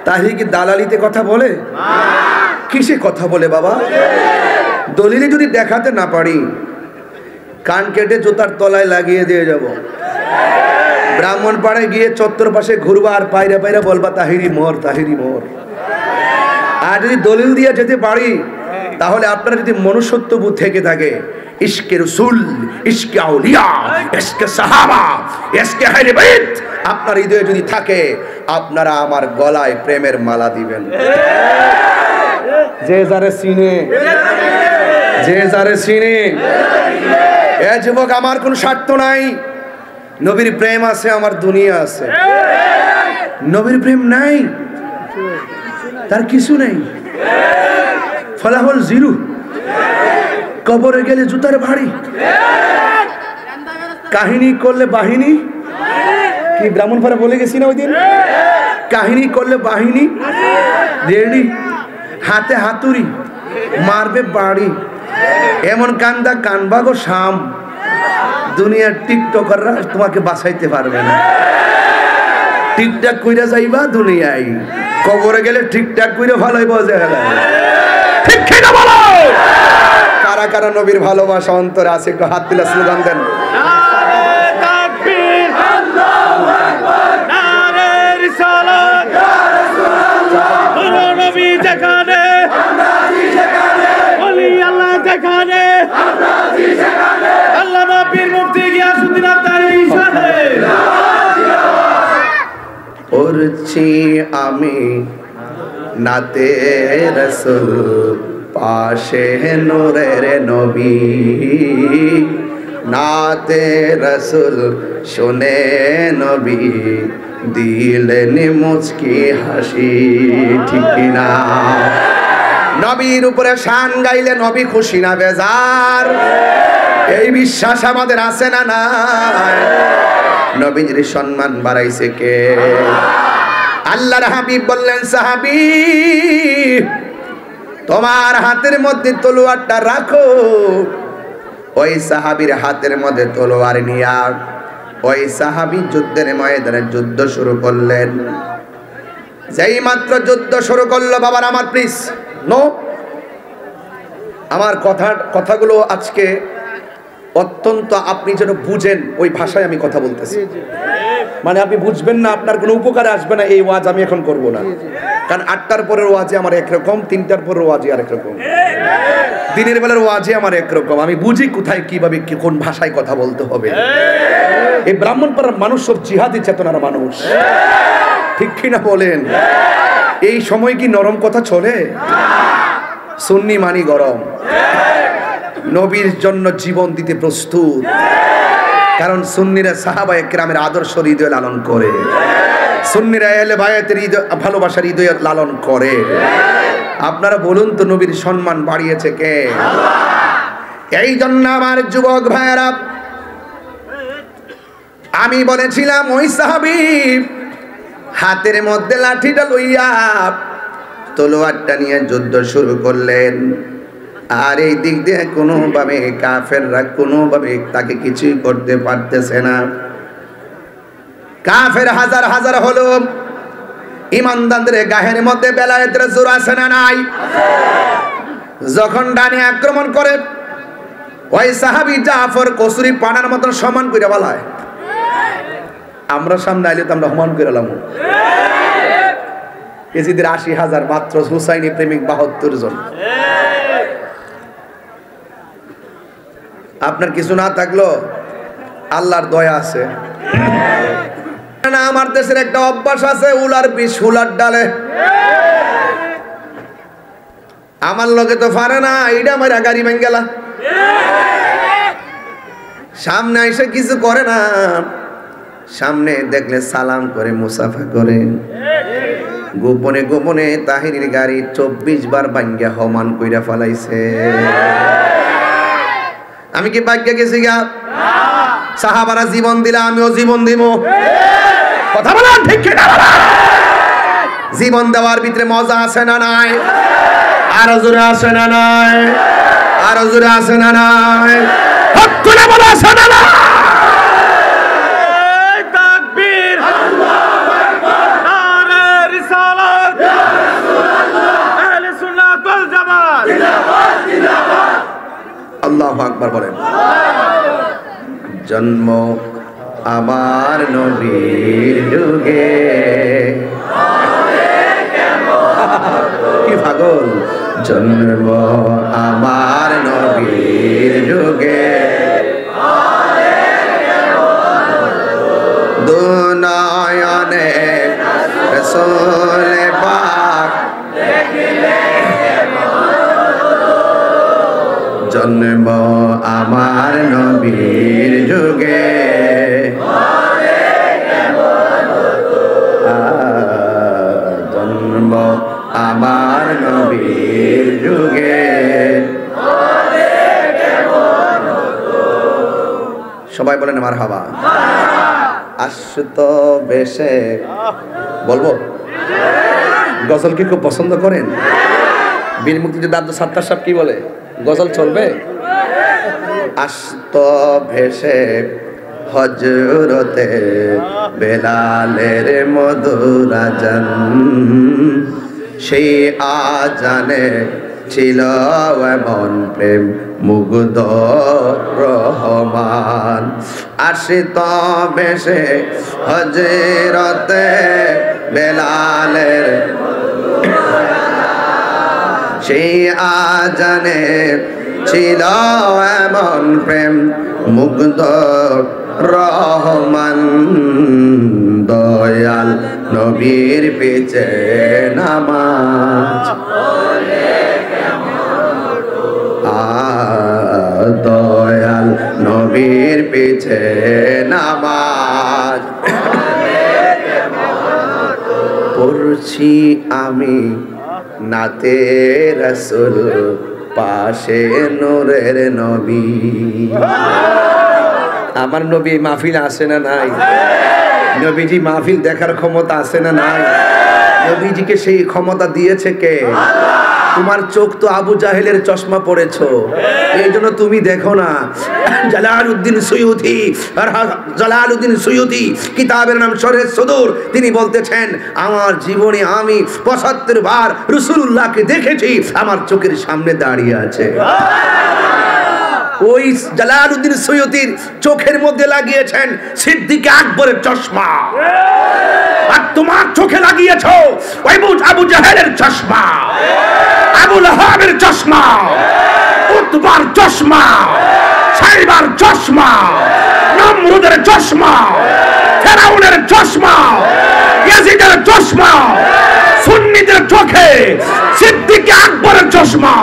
তাহিরি কি দালালিতে কথা বলে? কিসে কথা বলে বাবা? দলিলে যদি দেখাতে না পারি, কান কেটে জুতার তলায় লাগিয়ে দিয়ে যাব। ব্রাহ্মণপাড়ায় গিয়ে চত্বর পাশে ঘুরবা আর পায়রা পায়রা বলবা তাহিরি মোর, তাহিরি মোর। আর যদি দলিল দিয়ে যেতে পারি, তাহলে আপনারা যদি মনুষ্যত্ববোধ থেকে থাকে, ইশকে রসুল, ইশকে আউলিয়া, ইশকে সাহাবা, ইশকে আহলে বাইত আপনার হৃদয়ে যদি থাকে, আপনারা আমার গলায় প্রেমের মালা দিবেন। যে যারে চিনে, যে যারে চিনে। এ যুবক, আমার কোন স্বার্থ নাই, নবীর প্রেম আছে, আমার দুনিয়া আছে। নবীর প্রেম নাই, তার কিছু নেই, ফলাফল জিরো। কবরে গেলে জুতার ভারী, কাহিনী করলে বাহিনী, কি ব্রাহ্মণপাড়া বলে গেছি না ওই দিন? কাহিনী করলে বাহিনী রেডি, হাতে হাতুড়ি, মারবে বাড়ি। এমন কান্দা কানবা গো শাম, দুনিয়ার টিকটকাররা তোমাকে বাঁচাইতে পারবে না। টিকটাক কইরা যাইবা দুনিয়ায়, কবরে গেলে ঠিকঠাক কইরা ভালোই বোঝা গেল। ঠিক কিনা বলো? কারা কারা নবীর ভালোবাসা অন্তরে আছে একটু হাত তুলে স্লোগান দেন। পড়ছি আমি নাতে রাসূল, পাশে নূরের নবী, নাতে রাসূল শুনে নবী দিলেন মুচকি হাসি। ঠিক কিনা? নবীর উপরে শান গাইলে নবী খুশি না বেজার? এই বিশ্বাস আমাদের আছে না নাই? নবীর সম্মান বাড়াইছে কে? আল্লাহর হাবিব বললেন, সাহাবী তোমার হাতের মধ্যে তলোয়ারটা রাখো। ওই সাহাবীর হাতের মধ্যে তলোয়ার নিয়া ওই সাহাবী যুদ্ধের ময়দানে যুদ্ধ শুরু করলেন। যেই মাত্র যুদ্ধ শুরু করলো, বাবার আমার প্লিজ নো, আমার কথাগুলো আজকে অত্যন্ত আপনি যেন বুঝেন ওই ভাষায় আমি কথা বলতেছি। মানে আপনি বুঝবেন না, আপনার কোনো উপকারে আসবে না এই ওয়াজ আমি এখন করব না। কারণ 8টার পরের ওয়াজে আমার একরকম, 3টার পরের ওয়াজে আরেক রকম, দিনের বেলার ওয়াজে আমার একরকম। আমি বুঝি কোথায় কিভাবে কোন ভাষায় কথা বলতে হবে। এই ব্রাহ্মণপাড়ার মানুষ সব জিহাদি চেতনার মানুষ, ঠিক কিনা বলেন? এই সময় কি নরম কথা চলে? সুন্নি মানি গরম, নবীর জন্য জীবন দিতে প্রস্তুত। কারণ সুন্নিরা সাহাবায়ে কেরামের আদর্শ হৃদয়ে লালন করে, সুন্নিরা আহলে বায়াতের ভালোবাসার হৃদয়ে লালন করে। আপনারা বলুন তো, নবীর সম্মান বাড়িয়েছে কে? এই জন্য আমার যুবক ভাইয়েরা, আমি বলেছিলাম ওই সাহাবী হাতের মধ্যে লাঠিটা লইয়া তলোয়ারটা নিয়ে যুদ্ধ শুরু করলেন। আর এই দিক দিয়ে কোনোভাবে কাফেররা কোনোভাবে তাকে কিছুই করতে পারতেছে না। কাফের হাজার হাজার হলো, ইমানদারদের গায়ের মধ্যে বেলায়েতের জোর আছে না নাই? যখন ডানে আক্রমণ করে, ওই সাহাবী জাফর কসুরি পানার মতন সমান করে বলায়, আমরা সামনে আইলে তো আমরা সমান করে এলাম। এজিদের ৮০,০০০, মাত্র হুসাইনি প্রেমিক ৭২ জন। আপনার কিছু না থাকলো আল্লাহর দয়া আছে না। আমার দেশের একটা অভ্যাস আছে, উলার বিষ উলার ডালে। আমার লগে তো পারে না, এইটা আমার গাড়ি ভেঙে গেলা। সামনে এসে কিছু করে না, সামনে দেখলে সালাম করে মুসাফা করে। গোপনে গোপনে তাহিরির গাড়ি ২৪ বার ভাঙ্গা হমান কইরা ফেলাইছে। আমি কি ভাগ্যে গেছি গা? সাহাবারা জীবন দিলে আমিও জীবন দিব। কথা বলেন ঠিক কিনা? জীবন দেওয়ার ভিতরে মজা আছে না নাই? আরো জোরে আছে না নাই? আরো জোরে আছে না নাই? হক করে বলা আছে না নাই? তাকবীর, আল্লাহু আকবার, নারে রিসালাত, জন্ম আমার নবীর যুগে। কি পাগল! জন্ম আমার নবীর যুগে, দুনয়নে রাসূল পাক, জন্ম আমার নবীর যুগে, জন্ম আমার নবীর যুগে। সবাই বলেন মারহাবা। আসতো বেশে, বলবো গজল কি খুব পছন্দ করেন? বীর মুক্তিযোদ্ধা আব্দুল সাত্তার সাহেব কি বলে, গজল চলবে? আসতো ভেসে হজরতে বেলালের মধুর আজান, সেই আজানে ছিল এমন প্রেম মুগ্ধ রহমান। আসিত বেশে হজরতে বেলালের, সেই আজানে ছিল এমন প্রেম মুগ্ধ রহমান। দয়াল নবীর পিছে নামাজ, দয়াল নবীর পিছে নামাজ পড়ছি আমি নাতে রাসূল, পাশে নূরের নবী। আমার নবী মাহফিল আসে না নাই? নবীজি মাহফিল দেখার ক্ষমতা আছে না নাই? নবীজিকে সেই ক্ষমতা দিয়েছে কে? তোমার চোখ তো আবু জাহেলের চশমা পড়েছো, এই জন্য তুমি দেখো না। জালালউদ্দিন সুয়ুতি কিতাবের নাম শরহে সুদূর, তিনি বলতেছেন আমার জীবনে আমি ৭৫ বার রাসূলুল্লাহকে দেখেছি, আমার চোখের সামনে দাঁড়িয়ে আছে। ওই জালালউদ্দিন সুয়ুতির চোখের মধ্যে লাগিয়েছেন সিদ্দিক আকবরের চশমা, আর তোমার চোখে লাগিয়েছো ওই আবু জাহেলের চশমা, আবু লাহাবের চশমা, উতবার চশমা, সাইবার চশমা, নমরুদের চশমা, ফেরাউনের চশমা, ইয়াজিদের চশমা, সুন্নিদের চোখে সিদ্দিক আকবরের চশমা,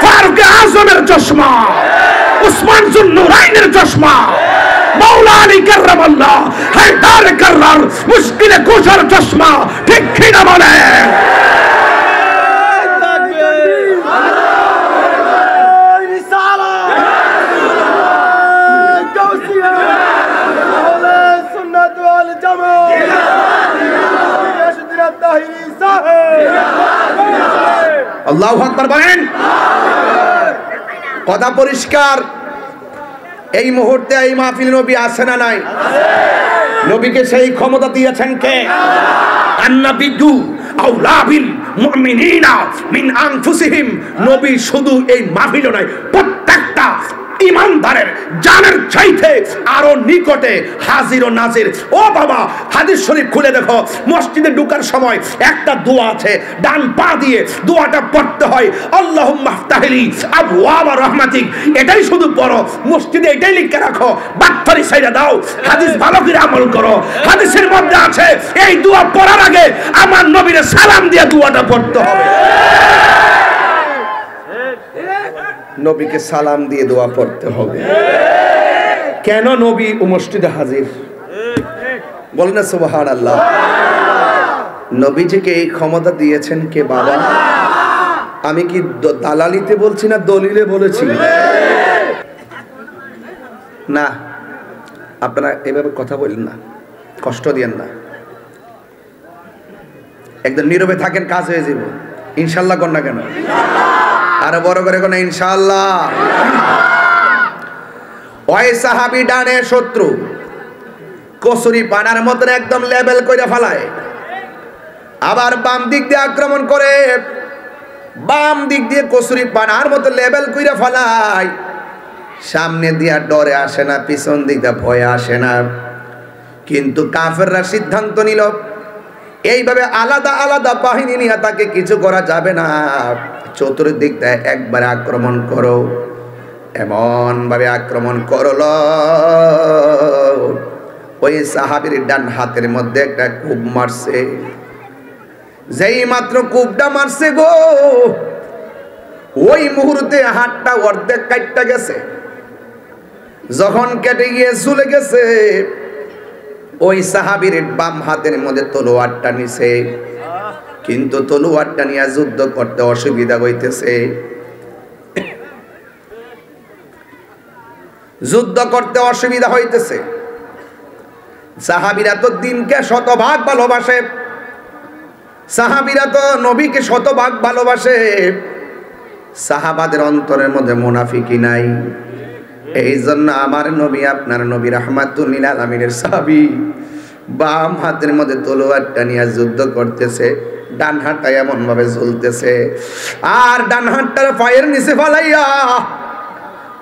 ফারুক আজমের চশমা, উসমান যুন্নুরাইনের চশমা, মাওলা আলী কাররামাল্লাহ হায়দার কাররার মুশকিলে কুশার চশমা। ঠিক কি না বলে? আল্লাহু আকবার বলেন। কথা পরিষ্কার, এই মুহূর্তে এই মাহফিল নবী আছে না নাই? নবীকে সেই ক্ষমতা দিয়েছেন কে? আন-নাবিয়্যু আওলা বিল মুমিনিনা মিন আনফুসিহিম। নবী শুধু এই মাহফিল নয়, প্রত্যেকটা ইমানদারের জানের চাইতে আরো নিকটে হাজির ও নাজির। ও বাবা, হাদিস শরীফ খুলে দেখো, মসজিদে ঢোকার সময় একটা দোয়া আছে, ডান পা দিয়ে দোয়াটা পড়তে হয়, আল্লাহুম্মা ইফতাহলি আবওয়াবা রাহমাতিক। এটাই শুধু পড়ো, মসজিদে এটাই লিখে রাখো, বাটপারি ছাইড়া দাও, হাদিস ভালো করে আমল করো। হাদিসের মধ্যে আছে এই দোয়া পড়ার আগে আমার নবীরে সালাম দিয়ে দোয়াটা পড়তে হবে। নবীকে সালাম দিয়ে দোয়া পড়তে হবে। কেন? নবী ও মসজিদে হাজির। বলেন না সুবহানাল্লাহ। নবীজিকে এই ক্ষমতা দিয়েছেন কে বাবা? আমি কি দালালিতে বলছি না দলিলে বলেছি? না, আপনারা এভাবে কথা বলেন না, কষ্ট দিয়েন না। একদম নীরবে থাকেন, কাজ হয়ে যাবে ইনশাআল্লাহ। কর না কেন? আরো বড় করে কোন ইনশাআল্লাহ। ওই সাহাবী ডানে শত্রু, কসুরি পানার মতন একদম লেভেল করে ফেলায়, আবার বাম দিক দিয়ে আক্রমণ করে, বাম দিক দিয়ে কসুরি পানার মতো লেভেল করে ফেলায়। সামনে দিয়া ডরে আসে না, পিছন দিকে ভয়ে আসে না। কিন্তু কাফেররা সিদ্ধান্ত নিল এইভাবে আলাদা আলাদা বাহিনী নিয়ে তাকে কিছু করা যাবে না, চতুর্দিক দিয়ে একবারে আক্রমণ করো। এমন ভাবে আক্রমণ করল, ওই সাহাবীর ডান হাতের মধ্যে একটা কূপ মারছে। যেই মাত্র কূপটা মারছে গো, ওই মুহূর্তে হাতটা অর্ধেক কাটতে গেছে। যখন কেটে গিয়ে চলে গেছে, ওই সাহাবীর বাম হাতের মধ্যে তলোয়ারটা নিছে, কিন্তু তলোয়ারটা নিয়ে যুদ্ধ করতে অসুবিধা হইতেছে। যুদ্ধ করতে অসুবিধা হইতেছে। সাহাবীরা তো দিনকে শতভাগ ভালোবাসে, সাহাবীরা তো নবীকে শতভাগ ভালোবাসে। সাহাবাদের অন্তরের মধ্যে মুনাফিকি নাই। এই জন্য আমার নবী, আপনার নবী রাহমাতুল লিল আলামিনের সাহাবী বাম হাতের মধ্যে তলোয়ারটা নিয়ে যুদ্ধ করতেছে, ডান হাতটা এমন ভাবে ঝুলতেছে, আর ডান হাতটার পায়ের নিচে ফালাইয়া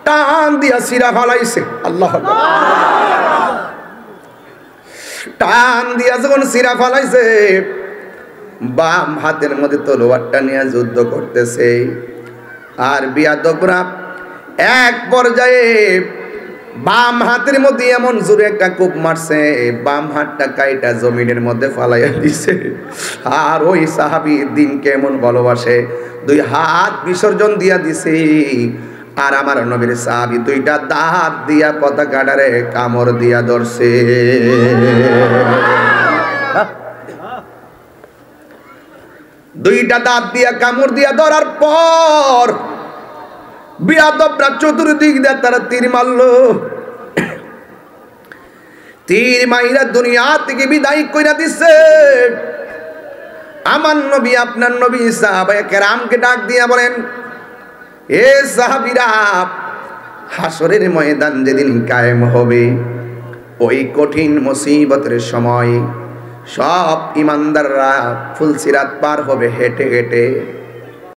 টান দিয়া সিরা ফালাইছে। আল্লাহ টান দিয়া যখন সিরা ফালাইছে, বাম হাতের মধ্যে তলোয়ারটা নিয়ে যুদ্ধ করতেছে। আর বিয়াদবরা এক পর্যায়ে বাম হাতের মধ্যে এমন জোরে একটা কূপ মারছে, বাম হাতটা কাইটা জমিনের মধ্যে ফালাইয়া দিছে। আর ওই সাহাবী দিনকে এমন ভালোবাসে, দুই হাত বিসর্জন দিয়া দিছে। আর আমার নবীর সাহাবী দুইটা দাঁত দিয়া পতাকাটারে কামড় দিয়া ধরছে। দুইটা দাঁত দিয়া কামড় দিয়া ধরার পর বিয়াদবরা চতুর্দিক দিয়ে তারা তীর মারলো। তীর মাইরা দুনিয়া থেকে বিদায় কইরা দিছে। আমার নবী, আপনার নবী সাহাবায়ে কেরামকে ডাক দিয়া বলেন, এ সাহাবীরা, হাসরের ময়দান যেদিন কায়েম হবে, ওই কঠিন মুসিবতের সময় সব ইমানদাররা ফুলসিরাত পার হবে হেঁটে হেঁটে।